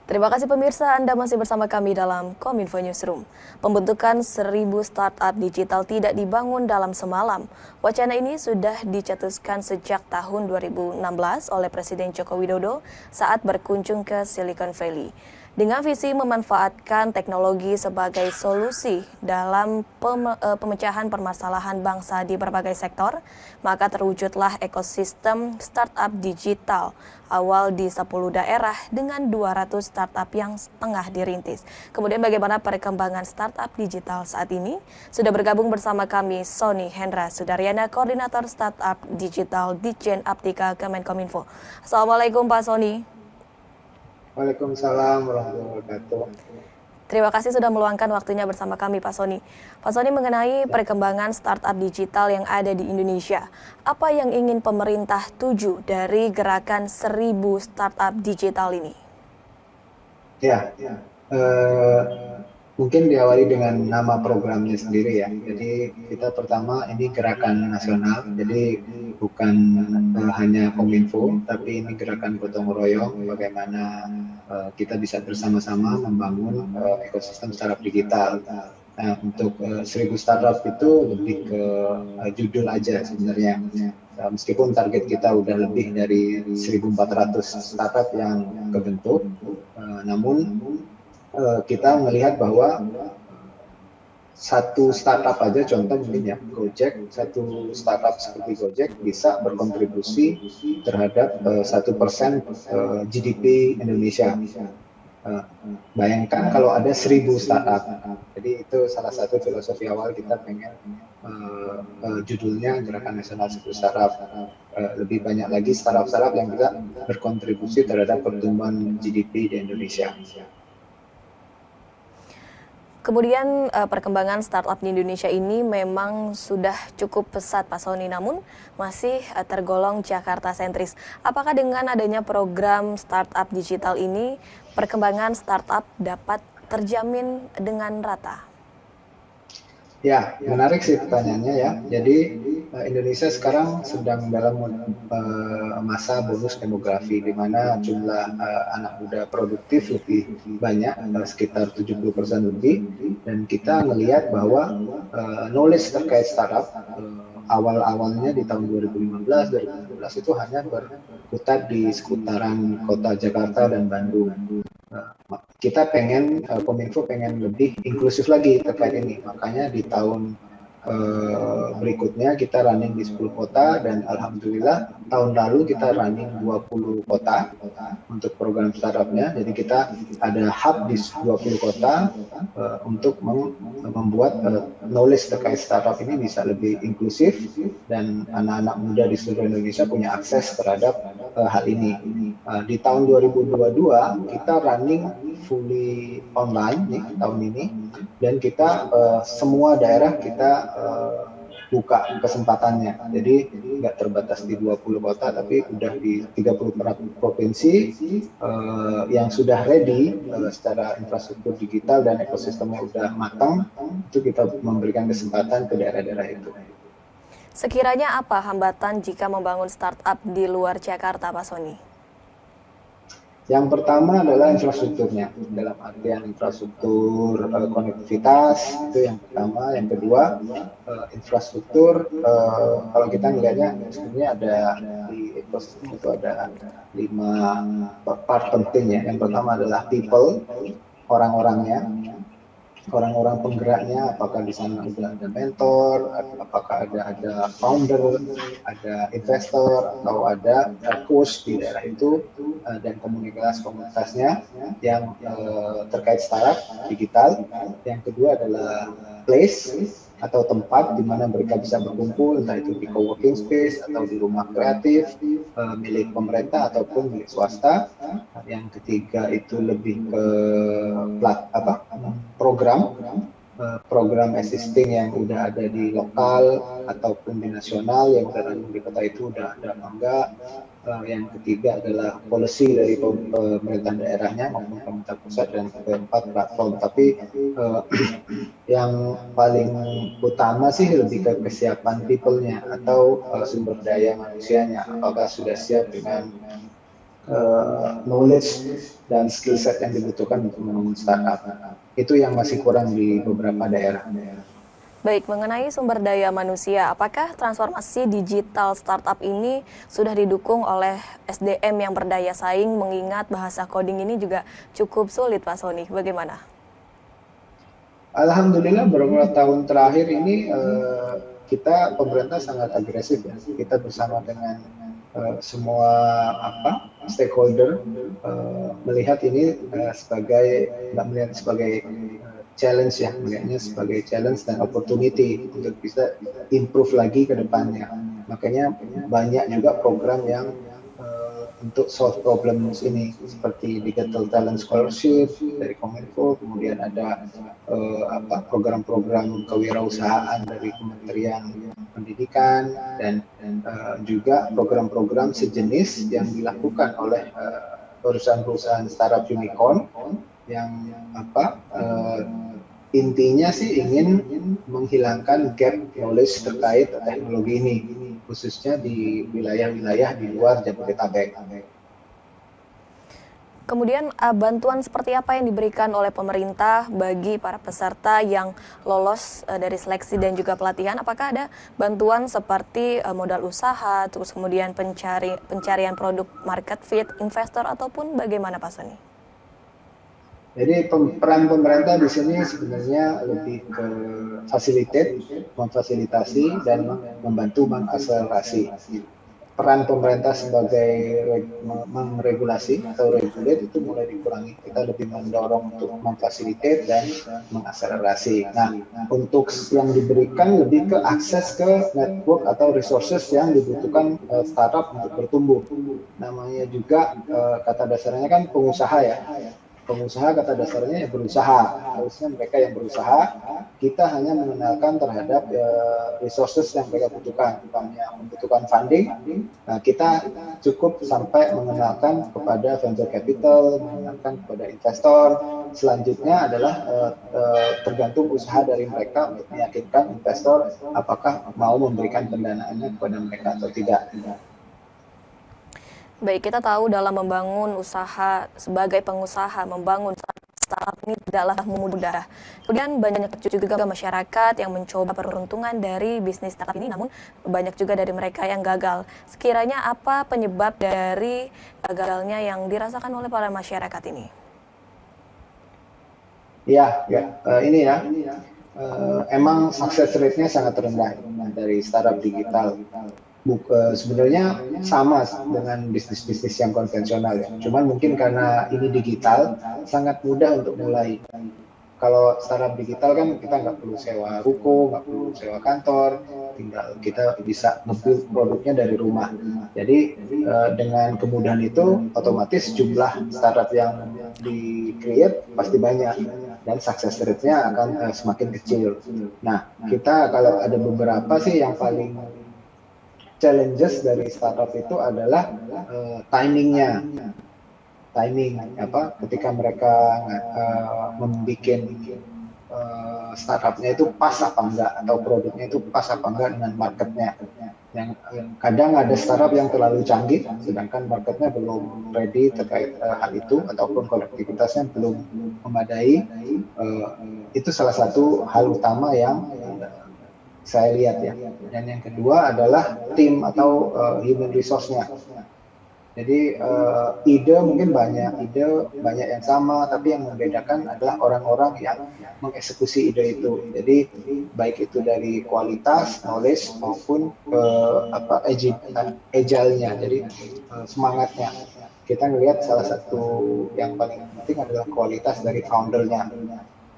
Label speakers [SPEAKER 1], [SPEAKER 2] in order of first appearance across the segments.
[SPEAKER 1] Terima kasih pemirsa, Anda masih bersama kami dalam Kominfo Newsroom. Pembentukan 1.000 startup digital tidak dibangun dalam semalam. Wacana ini sudah dicetuskan sejak tahun 2016 oleh Presiden Joko Widodo saat berkunjung ke Silicon Valley. Dengan visi memanfaatkan teknologi sebagai solusi dalam pemecahan permasalahan bangsa di berbagai sektor, maka terwujudlah ekosistem startup digital awal di 10 daerah dengan 200 startup yang tengah dirintis. Kemudian bagaimana perkembangan startup digital saat ini? Sudah bergabung bersama kami Sony Hendra Sudaryana, Koordinator Startup Digital Ditjen Aptika Kemenkominfo. Assalamualaikum Pak Sony.
[SPEAKER 2] Waalaikumsalam warahmatullahi wabarakatuh.
[SPEAKER 1] Terima kasih sudah meluangkan waktunya bersama kami Pak Sony. Pak Sony, mengenai perkembangan startup digital yang ada di Indonesia, apa yang ingin pemerintah tuju dari gerakan 1.000 startup digital ini?
[SPEAKER 2] Mungkin diawali dengan nama programnya sendiri ya. Jadi kita pertama ini gerakan nasional, jadi bukan hanya Kominfo, tapi ini gerakan gotong royong bagaimana kita bisa bersama-sama membangun ekosistem startup digital. Nah, untuk 1.000 startup itu lebih ke judul aja sebenarnya. Meskipun target kita udah lebih dari 1.400 startup yang kebentuk, namun kita melihat bahwa satu startup aja, contoh mungkin ya Gojek, satu startup seperti Gojek bisa berkontribusi terhadap 1% GDP Indonesia. Bayangkan kalau ada 1.000 startup. Jadi itu salah satu filosofi awal kita pengen judulnya Gerakan Nasional 1.000 Startup. Lebih banyak lagi startup-startup yang bisa berkontribusi terhadap pertumbuhan GDP di Indonesia.
[SPEAKER 1] Kemudian perkembangan startup di Indonesia ini memang sudah cukup pesat Pak Sony, namun masih tergolong Jakarta sentris. Apakah dengan adanya program startup digital ini, perkembangan startup dapat terjamin dengan rata?
[SPEAKER 2] Ya, menarik sih pertanyaannya ya. Jadi Indonesia sekarang sedang dalam masa bonus demografi, di mana jumlah anak muda produktif lebih banyak, sekitar 70% lebih, dan kita melihat bahwa knowledge terkait startup awal-awalnya di tahun 2015-2016 itu hanya berputar di seputaran kota Jakarta dan Bandung. Kita pengen, Kominfo pengen lebih inklusif lagi terkait ini, makanya di tahun berikutnya kita running di 10 kota, dan alhamdulillah tahun lalu kita running 20 kota untuk program startupnya. Jadi kita ada hub di 20 kota untuk membuat knowledge terkait startup ini bisa lebih inklusif, dan anak-anak muda di seluruh Indonesia punya akses terhadap hal ini. Di tahun 2022 kita running fully online nih tahun ini, dan kita semua daerah kita buka kesempatannya. Jadi nggak terbatas di 20 kota, tapi udah di 30 provinsi yang sudah ready secara infrastruktur digital dan ekosistemnya udah matang. Itu kita memberikan kesempatan ke daerah-daerah itu.
[SPEAKER 1] Sekiranya apa hambatan jika membangun startup di luar Jakarta, Pak Sony?
[SPEAKER 2] Yang pertama adalah infrastrukturnya, dalam artian infrastruktur konektivitas, itu yang pertama. Yang kedua, infrastruktur, kalau kita melihatnya sebenarnya ada di ekosistem itu ada 5 part penting ya. Yang pertama adalah people, orang-orangnya, orang-orang penggeraknya, apakah di sana ada mentor, apakah ada founder, ada investor, atau ada coach di daerah itu, dan komunitasnya yang terkait startup digital. Yang kedua adalah place atau tempat di mana mereka bisa berkumpul, entah itu di co-working space atau di rumah kreatif milik pemerintah ataupun milik swasta. Yang ketiga itu lebih ke program existing yang udah ada di lokal ataupun di nasional, yang udah ada di kota itu udah ada apa enggak. Yang ketiga adalah policy dari pemerintah daerahnya maupun pemerintah pusat, dan keempat platform. Tapi yang paling utama sih lebih ke kesiapan people-nya atau sumber daya manusianya, apakah sudah siap dengan knowledge dan skill set yang dibutuhkan untuk membangun startup. Itu yang masih kurang di beberapa daerah.
[SPEAKER 1] Baik, mengenai sumber daya manusia, apakah transformasi digital startup ini sudah didukung oleh SDM yang berdaya saing mengingat bahasa coding ini juga cukup sulit, Pak Sony? Bagaimana?
[SPEAKER 2] Alhamdulillah beberapa tahun terakhir ini kita pemerintah sangat agresif ya. Kita bersama dengan semua stakeholder melihat ini melihat sebagai challenge ya, melihatnya sebagai challenge dan opportunity untuk bisa improve lagi ke depannya. Makanya banyak juga program yang untuk solve problems ini seperti Digital Talent Scholarship dari Kominfo, kemudian ada program-program kewirausahaan dari Kementerian Pendidikan dan juga program-program sejenis yang dilakukan oleh perusahaan-perusahaan startup unicorn yang intinya sih ingin menghilangkan gap knowledge terkait teknologi ini, khususnya di wilayah-wilayah di luar Jabodetabek.
[SPEAKER 1] Kemudian bantuan seperti apa yang diberikan oleh pemerintah bagi para peserta yang lolos dari seleksi dan juga pelatihan? Apakah ada bantuan seperti modal usaha, terus kemudian pencarian produk market fit, investor, ataupun bagaimana Pak Sony?
[SPEAKER 2] Jadi peran pemerintah di sini sebenarnya lebih ke memfasilitasi dan membantu mengakselerasi. Peran pemerintah sebagai mengregulasi atau regulate itu mulai dikurangi. Kita lebih mendorong untuk memfasilitasi dan mengakselerasi. Nah, untuk yang diberikan lebih ke akses ke network atau resources yang dibutuhkan startup untuk bertumbuh. Namanya juga kata dasarnya kan pengusaha ya. Pengusaha kata dasarnya yang berusaha, harusnya mereka yang berusaha, kita hanya mengenalkan terhadap resources yang mereka butuhkan, misalnya membutuhkan funding, nah kita cukup sampai mengenalkan kepada venture capital, mengenalkan kepada investor, selanjutnya adalah tergantung usaha dari mereka untuk meyakinkan investor apakah mau memberikan pendanaannya kepada mereka atau tidak.
[SPEAKER 1] Baik, kita tahu dalam membangun usaha sebagai pengusaha, membangun startup ini tidaklah mudah. Kemudian banyak juga masyarakat yang mencoba peruntungan dari bisnis startup ini, namun banyak juga dari mereka yang gagal. Sekiranya apa penyebab dari gagalnya yang dirasakan oleh para masyarakat ini?
[SPEAKER 2] Emang success rate-nya sangat rendah dari startup digital. Sebenarnya sama dengan bisnis-bisnis yang konvensional ya. Cuman mungkin karena ini digital, sangat mudah untuk mulai. Kalau startup digital kan kita nggak perlu sewa ruko, nggak perlu sewa kantor, tinggal kita bisa nge-build produknya dari rumah. Jadi dengan kemudahan itu, otomatis jumlah startup yang di-create pasti banyak dan success rate-nya akan semakin kecil. Nah, kita kalau ada beberapa sih yang paling challenges dari startup itu adalah timing ketika mereka membuat startupnya itu pas apa enggak atau produknya itu pas apa enggak dengan marketnya. Yang kadang ada startup yang terlalu canggih sedangkan marketnya belum ready terkait hal itu ataupun konektivitasnya belum memadai. Itu salah satu hal utama yang saya lihat ya. Dan yang kedua adalah tim atau human resource-nya. Jadi ide mungkin banyak yang sama, tapi yang membedakan adalah orang-orang yang mengeksekusi ide itu. Jadi baik itu dari kualitas, knowledge maupun agile-nya. Jadi semangatnya. Kita melihat salah satu yang paling penting adalah kualitas dari founder-nya.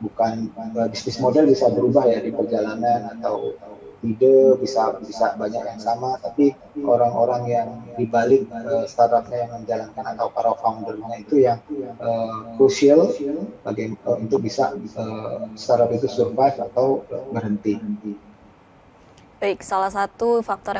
[SPEAKER 2] Bukan bisnis model bisa berubah ya di perjalanan atau ide bisa banyak yang sama, tapi orang-orang yang dibalik startupnya yang menjalankan atau para foundernya itu yang crucial untuk bisa startup itu survive atau berhenti.
[SPEAKER 1] Baik, salah satu faktor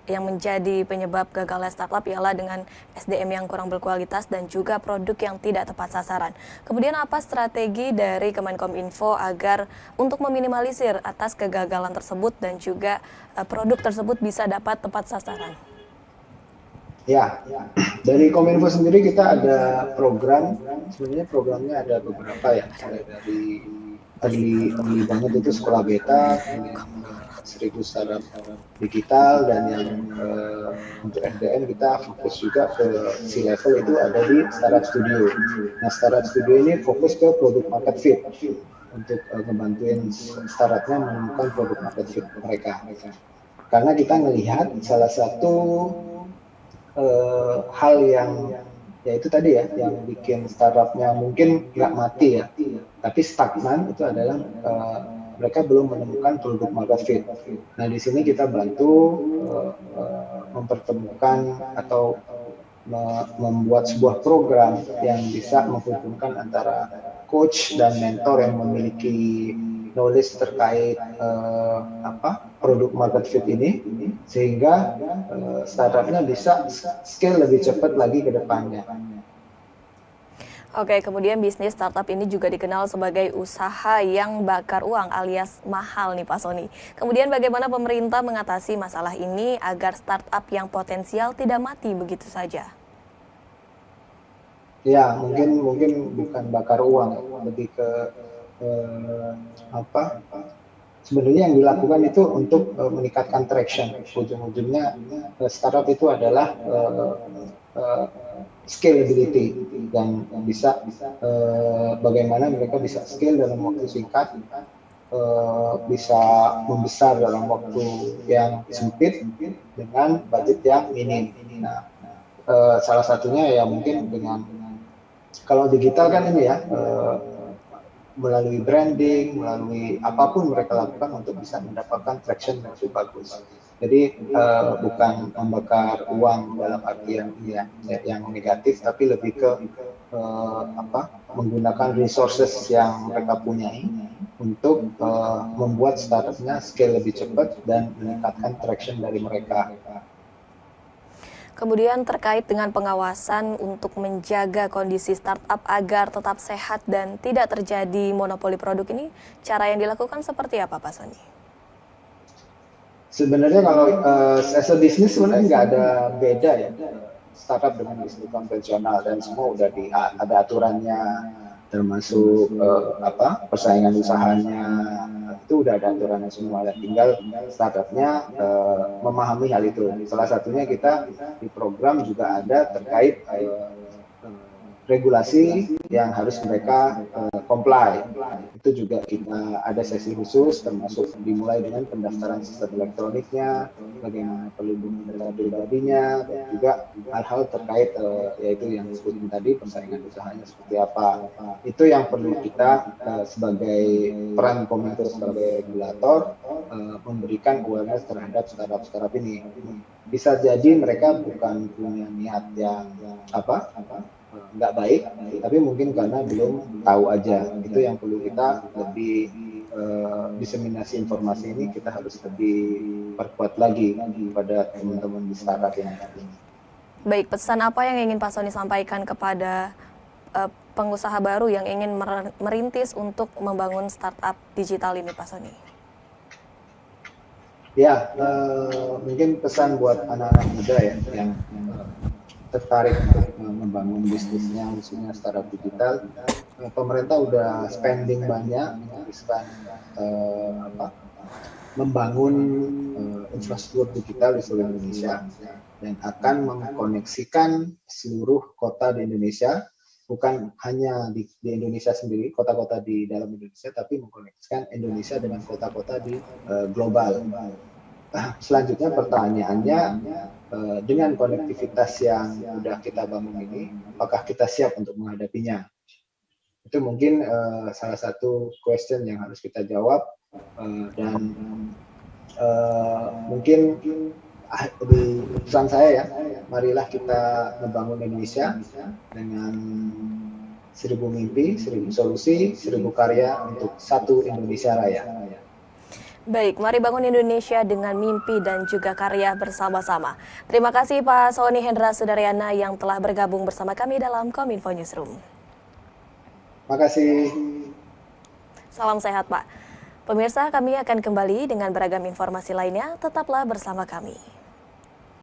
[SPEAKER 1] yang menjadi penyebab gagalnya startup ialah dengan SDM yang kurang berkualitas dan juga produk yang tidak tepat sasaran. Kemudian apa strategi dari Kemenkominfo agar untuk meminimalisir atas kegagalan tersebut dan juga produk tersebut bisa dapat tepat sasaran?
[SPEAKER 2] Ya, dari Kominfo sendiri kita ada program, sebenarnya programnya ada beberapa ya, mulai dari early banget itu sekolah beta, kemudian 1000 startup digital, dan yang untuk SDM kita fokus juga ke C-level itu ada di Startup Studio. Nah, Startup Studio ini fokus ke product market fit untuk ngebantuin startupnya menemukan product market fit mereka. Karena kita melihat salah satu hal yang ya itu tadi ya yang bikin startupnya mungkin nggak mati ya, tapi stagnan itu adalah mereka belum menemukan produk market fit. Nah, di sini kita bantu mempertemukan atau membuat sebuah program yang bisa menghubungkan antara coach dan mentor yang memiliki knowledge terkait produk market fit ini, sehingga startupnya bisa scale lebih cepat lagi ke depannya.
[SPEAKER 1] Oke, kemudian bisnis startup ini juga dikenal sebagai usaha yang bakar uang alias mahal nih Pak Sony. Kemudian bagaimana pemerintah mengatasi masalah ini agar startup yang potensial tidak mati begitu saja?
[SPEAKER 2] Ya, mungkin bukan bakar uang, lebih ke sebenarnya yang dilakukan itu untuk meningkatkan traction. Ujung-ujungnya startup itu adalah scalability, dan bisa bagaimana mereka bisa scale dalam waktu singkat, bisa membesar dalam waktu yang sempit dengan budget yang minim. Nah, salah satunya ya mungkin dengan, kalau digital kan ini ya, melalui branding, melalui apapun mereka lakukan untuk bisa mendapatkan traction yang lebih bagus. Jadi bukan membakar uang dalam artian yang negatif, tapi lebih ke menggunakan resources yang mereka punyai untuk membuat startupnya scale lebih cepat dan meningkatkan traction dari mereka.
[SPEAKER 1] Kemudian terkait dengan pengawasan untuk menjaga kondisi startup agar tetap sehat dan tidak terjadi monopoli produk ini, cara yang dilakukan seperti apa Pak Sony?
[SPEAKER 2] Sebenarnya kalau as a business sebenarnya nggak ada beda ya, startup dengan bisnis konvensional, dan semua udah ada aturannya, termasuk persaingan usahanya itu udah ada aturannya semua, dan tinggal startupnya memahami hal itu. Salah satunya kita di program juga ada terkait regulasi yang harus mereka comply. Itu juga kita ada sesi khusus, termasuk dimulai dengan pendaftaran sistem elektroniknya, bagaimana perlindungan data pribadinya, dan juga hal-hal terkait yaitu yang disebutin tadi, persaingan usahanya seperti apa. Itu yang perlu kita sebagai peran Kominfo sebagai regulator memberikan awareness terhadap startup ini. Bisa jadi mereka bukan punya niat yang nggak baik, tapi mungkin karena belum tahu aja. Itu yang perlu kita lebih diseminasi informasi ini, kita harus lebih perkuat lagi pada teman-teman di startup yang ada.
[SPEAKER 1] Baik, pesan apa yang ingin Pak Sony sampaikan kepada pengusaha baru yang ingin merintis untuk membangun startup digital ini Pak Sony?
[SPEAKER 2] Ya, mungkin pesan buat anak-anak muda ya yang tertarik untuk membangun bisnisnya, khususnya startup digital. Pemerintah udah spending banyak menghabiskan membangun infrastruktur digital di seluruh Indonesia, dan akan mengkoneksikan seluruh kota di Indonesia, bukan hanya di Indonesia sendiri, kota-kota di dalam Indonesia, tapi mengkoneksikan Indonesia dengan kota-kota di global. Selanjutnya pertanyaannya, dengan konektivitas yang sudah kita bangun ini, apakah kita siap untuk menghadapinya? Itu mungkin salah satu question yang harus kita jawab, dan mungkin di pesan saya ya, marilah kita membangun Indonesia dengan 1000 mimpi, 1000 solusi, 1000 karya untuk satu Indonesia Raya.
[SPEAKER 1] Baik, mari bangun Indonesia dengan mimpi dan juga karya bersama-sama. Terima kasih Pak Sony Hendra Sudaryana yang telah bergabung bersama kami dalam Kominfo Newsroom.
[SPEAKER 2] Makasih.
[SPEAKER 1] Salam sehat Pak. Pemirsa, kami akan kembali dengan beragam informasi lainnya. Tetaplah bersama kami.